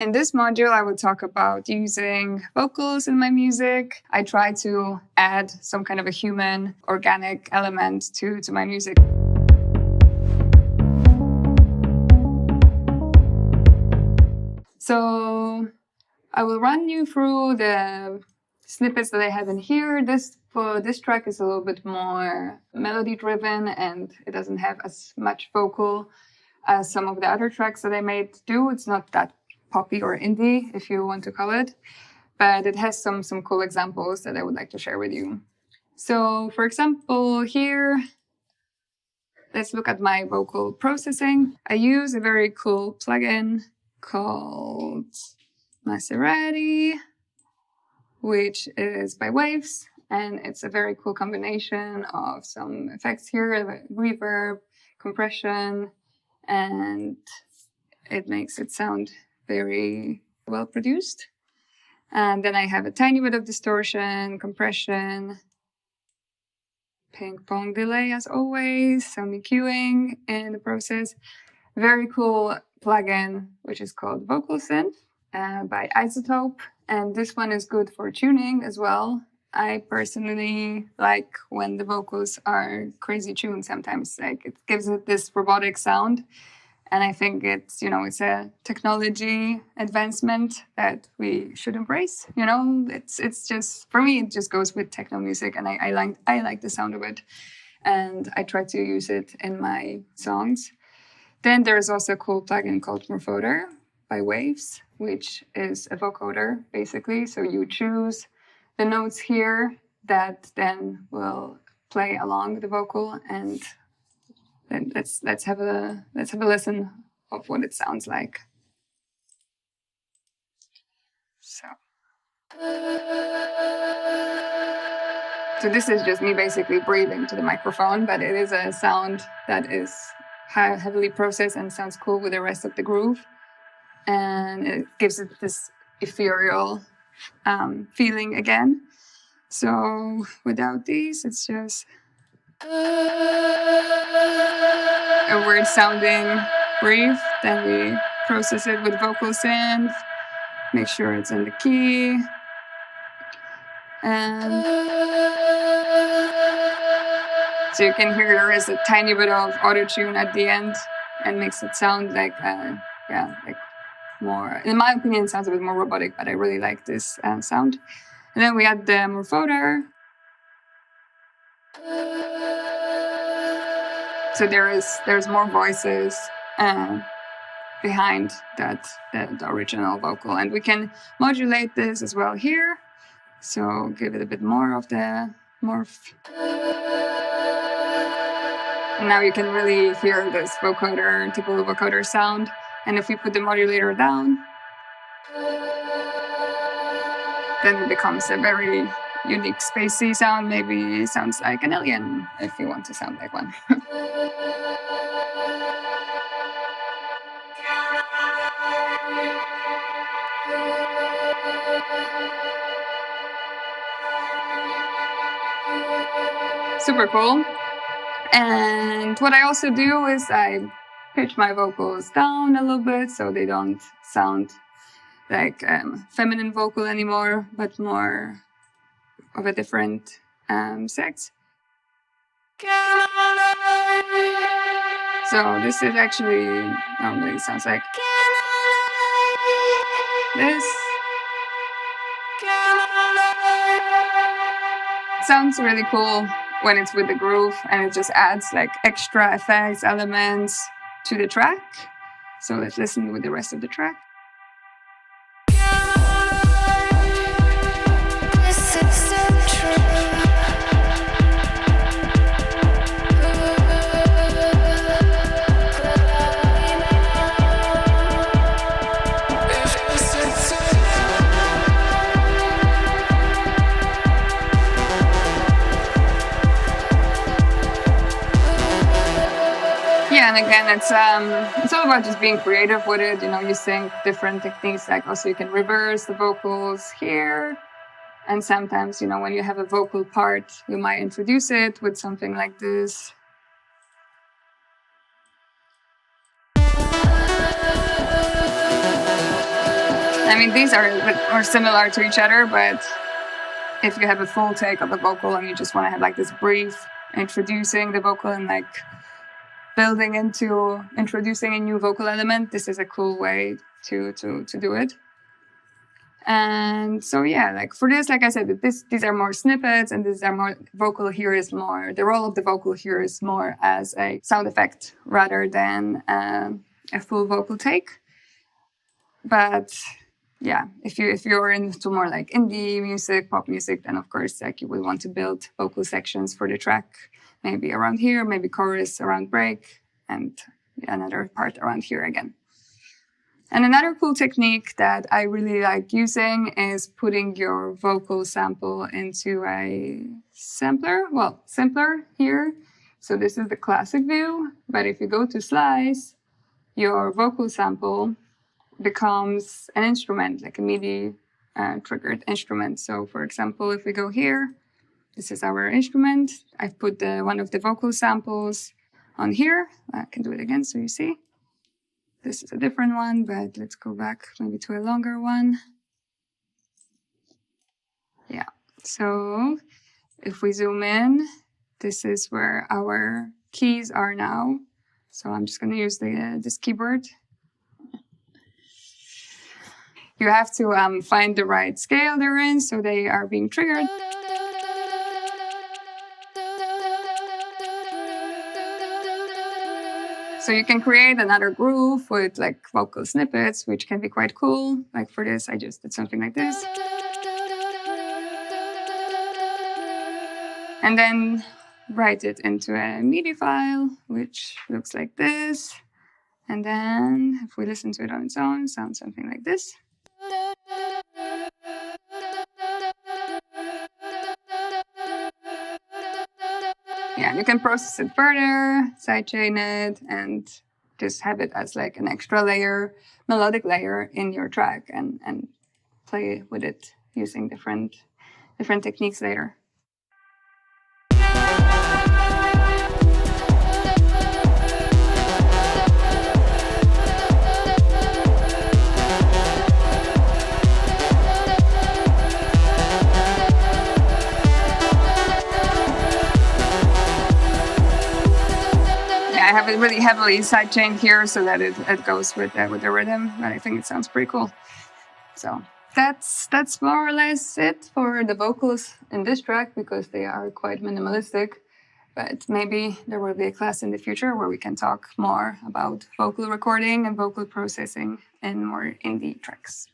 In this module, I will talk about using vocals in my music. I try to add some kind of a human, organic element to my music. So I will run you through the snippets that I have in here. For this track is a little bit more melody driven and it doesn't have as much vocal as some of the other tracks that I made do. It's not that poppy or indie, if you want to call it, but it has some cool examples that I would like to share with you. So for example, here, let's look at my vocal processing. I use a very cool plugin called Maserati, which is by Waves, and it's a very cool combination of some effects here, like reverb, compression, and it makes it sound very well produced. And then I have a tiny bit of distortion, compression, ping pong delay as always, some EQing in the process. Very cool plugin, which is called VONDA7 by Isotope. And this one is good for tuning as well. I personally like when the vocals are crazy tuned sometimes. Like it gives it this robotic sound. And I think it's a technology advancement that we should embrace. It's just, for me, it just goes with techno music, and I like the sound of it. And I try to use it in my songs. Then there's also a cool plugin called Vocoder by Waves, which is a vocoder, basically. So you choose the notes here that then will play along the vocal, and then let's have a listen of what it sounds like. So this is just me basically breathing to the microphone, but it is a sound that is heavily processed and sounds cool with the rest of the groove, and it gives it this ethereal feeling again. So without these, it's just a weird sounding brief. Then we process it with vocal synth, make sure it's in the key, and so you can hear there is a tiny bit of auto-tune at the end and makes it sound like like more, in my opinion, it sounds a bit more robotic, but I really like this sound. And then we add the Vocoder. So there's more voices behind the original vocal, and we can modulate this as well here. So give it a bit more of the morph. And now you can really hear this vocoder, typical vocoder sound. And if you put the modulator down, then it becomes a very unique spacey sound. Maybe it sounds like an alien if you want to sound like one. Super cool. And what I also do is I pitch my vocals down a little bit so they don't sound like feminine vocal anymore, but more of a different sex. So this is actually, normally sounds like this. It sounds really cool when it's with the groove, and it just adds like extra effects, elements to the track. So let's listen with the rest of the track. Yeah, and again, it's all about just being creative with it. You think different techniques, like also you can reverse the vocals here. And sometimes, when you have a vocal part, you might introduce it with something like this. I mean, these are similar to each other, but if you have a full take of a vocal and you just want to have like this brief introducing the vocal and like building into introducing a new vocal element, this is a cool way to do it. And so yeah, like for this, like I said, these are more snippets, and these are more vocal here is more, the role of the vocal here is more as a sound effect rather than a full vocal take. But yeah, if you're into more like indie music, pop music, then of course like you will want to build vocal sections for the track, maybe around here, maybe chorus around break, and another part around here again. And another cool technique that I really like using is putting your vocal sample into a sampler. Well, simpler here. So this is the classic view, but if you go to slice, your vocal sample becomes an instrument, like a MIDI triggered instrument. So for example, if we go here, this is our instrument. I've put one of the vocal samples on here. I can do it again so you see. This is a different one, but let's go back maybe to a longer one. Yeah, so if we zoom in, this is where our keys are now. So I'm just going to use this keyboard. You have to find the right scale they're in, so they are being triggered. So you can create another groove with like vocal snippets, which can be quite cool. Like for this, I just did something like this. And then write it into a MIDI file, which looks like this. And then if we listen to it on its own, it sounds something like this. Yeah, you can process it further, sidechain it, and just have it as like an extra layer, melodic layer in your track, and play with it using different techniques later. I have it really heavily sidechained here so that it goes with the rhythm, and I think it sounds pretty cool. So that's more or less it for the vocals in this track, because they are quite minimalistic. But maybe there will be a class in the future where we can talk more about vocal recording and vocal processing in more indie tracks.